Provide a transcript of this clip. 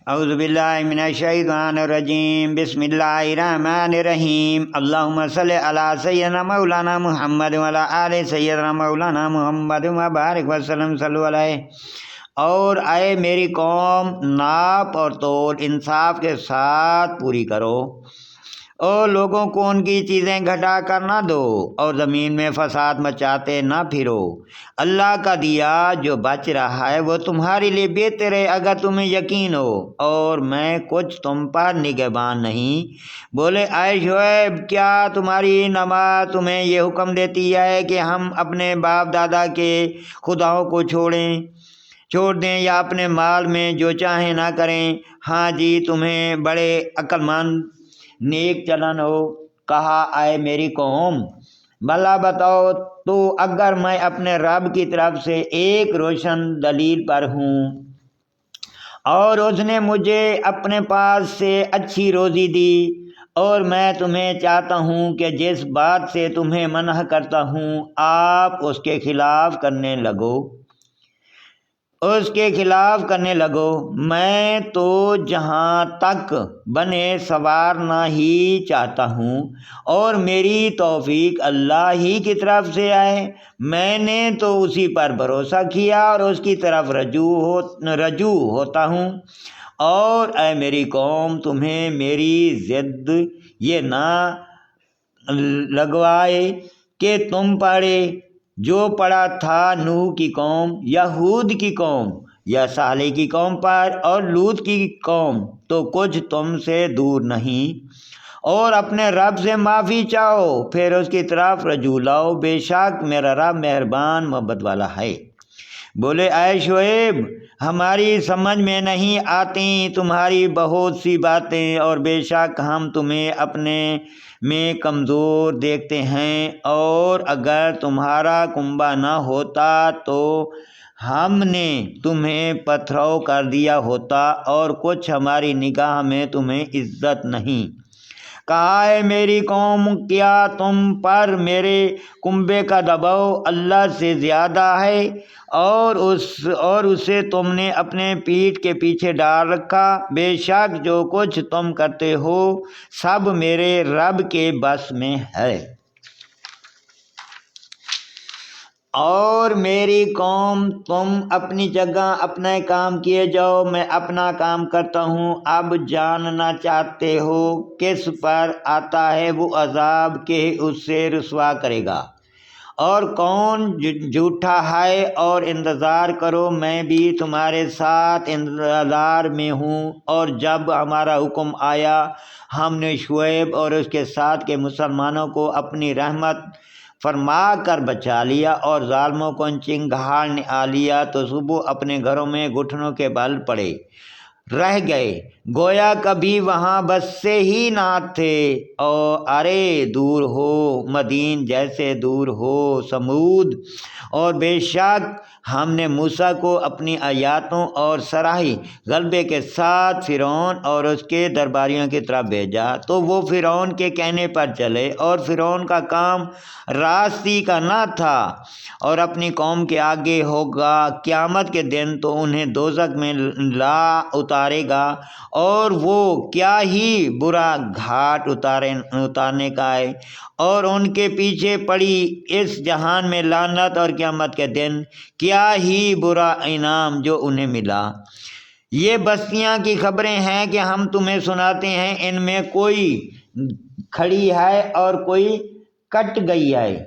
اعوذ باللہ من الشیطان الرجیم، بسم اللہ الرحمن الرحیم، اللہم صلی علی سیدنا مولانا محمد وعلی آل سیدنا مولانا محمد وبارک وسلم صلی اللہ علیہ۔ اور اے میری قوم، ناپ اور تول انصاف کے ساتھ پوری کرو اور لوگوں کو ان کی چیزیں گھٹا کر نہ دو اور زمین میں فساد مچاتے نہ پھرو۔ اللہ کا دیا جو بچ رہا ہے وہ تمہارے لیے بہتر ہے اگر تمہیں یقین ہو، اور میں کچھ تم پر نگہبان نہیں۔ بولے اے شعیب، کیا تمہاری نماز تمہیں یہ حکم دیتی ہے کہ ہم اپنے باپ دادا کے خداؤں کو چھوڑ دیں یا اپنے مال میں جو چاہیں نہ کریں؟ ہاں جی، تمہیں بڑے عقل مند نیک چلن ہو۔ کہا اے میری قوم، بھلا بتاؤ تو اگر میں اپنے رب کی طرف سے ایک روشن دلیل پر ہوں اور اس نے مجھے اپنے پاس سے اچھی روزی دی، اور میں تمہیں چاہتا ہوں کہ جس بات سے تمہیں منع کرتا ہوں آپ اس کے خلاف کرنے لگو، میں تو جہاں تک بنے سنوارنا ہی چاہتا ہوں اور میری توفیق اللہ ہی کی طرف سے آئے۔ میں نے تو اسی پر بھروسہ کیا اور اس کی طرف رجوع ہوتا ہوں۔ اور اے میری قوم، تمہیں میری ضد یہ نہ لگوائے کہ تم پڑھے جو پڑا تھا نوح کی قوم یا ہود کی قوم یا صالح کی قوم پر اور لوط کی قوم، تو کچھ تم سے دور نہیں، اور اپنے رب سے معافی چاہو پھر اس کی طرف رجوع لاؤ، بے شک میرا رب مہربان محبت والا ہے۔ بولے اے شعیب، ہماری سمجھ میں نہیں آتی تمہاری بہت سی باتیں، اور بے شک ہم تمہیں اپنے میں کمزور دیکھتے ہیں، اور اگر تمہارا کنبہ نہ ہوتا تو ہم نے تمہیں پتھرو کر دیا ہوتا، اور کچھ ہماری نگاہ میں تمہیں عزت نہیں۔ کہا اے میری قوم، کیا تم پر میرے کنبے کا دباؤ اللہ سے زیادہ ہے، اور اسے تم نے اپنے پیٹھ کے پیچھے ڈال رکھا؟ بے شک جو کچھ تم کرتے ہو سب میرے رب کے بس میں ہے۔ اور میری قوم، تم اپنی جگہ اپنا کام کیے جاؤ، میں اپنا کام کرتا ہوں۔ اب جاننا چاہتے ہو کس پر آتا ہے وہ عذاب کہ اس سے رسوا کرے گا، اور کون جھوٹا ہے، اور انتظار کرو میں بھی تمہارے ساتھ انتظار میں ہوں۔ اور جب ہمارا حکم آیا ہم نے شعیب اور اس کے ساتھ کے مسلمانوں کو اپنی رحمت فرما کر بچا لیا، اور ظالموں کو چنگھاڑ نے آ لیا تو صبح اپنے گھروں میں گھٹنوں کے بل پڑے رہ گئے، گویا کبھی وہاں بسے ہی نہ تھے۔ اور ارے دور ہو مدین جیسے دور ہو سمود، اور بے شک ہم نے موسیٰ کو اپنی آیاتوں اور سراہی غلبے کے ساتھ فرعون اور اس کے درباریوں کی طرف بھیجا، تو وہ فرعون کے کہنے پر چلے، اور فرعون کا کام راستی کا نہ تھا، اور اپنی قوم کے آگے ہوگا قیامت کے دن تو انہیں دوزخ میں لا اتارے گا، اور وہ کیا ہی برا گھاٹ اتارنے کا ہے، اور ان کے پیچھے پڑی اس جہان میں لعنت، اور قیامت کے دن کیا ہی برا انعام جو انہیں ملا۔ یہ بستیاں کی خبریں ہیں کہ ہم تمہیں سناتے ہیں، ان میں کوئی کھڑی ہے اور کوئی کٹ گئی ہے۔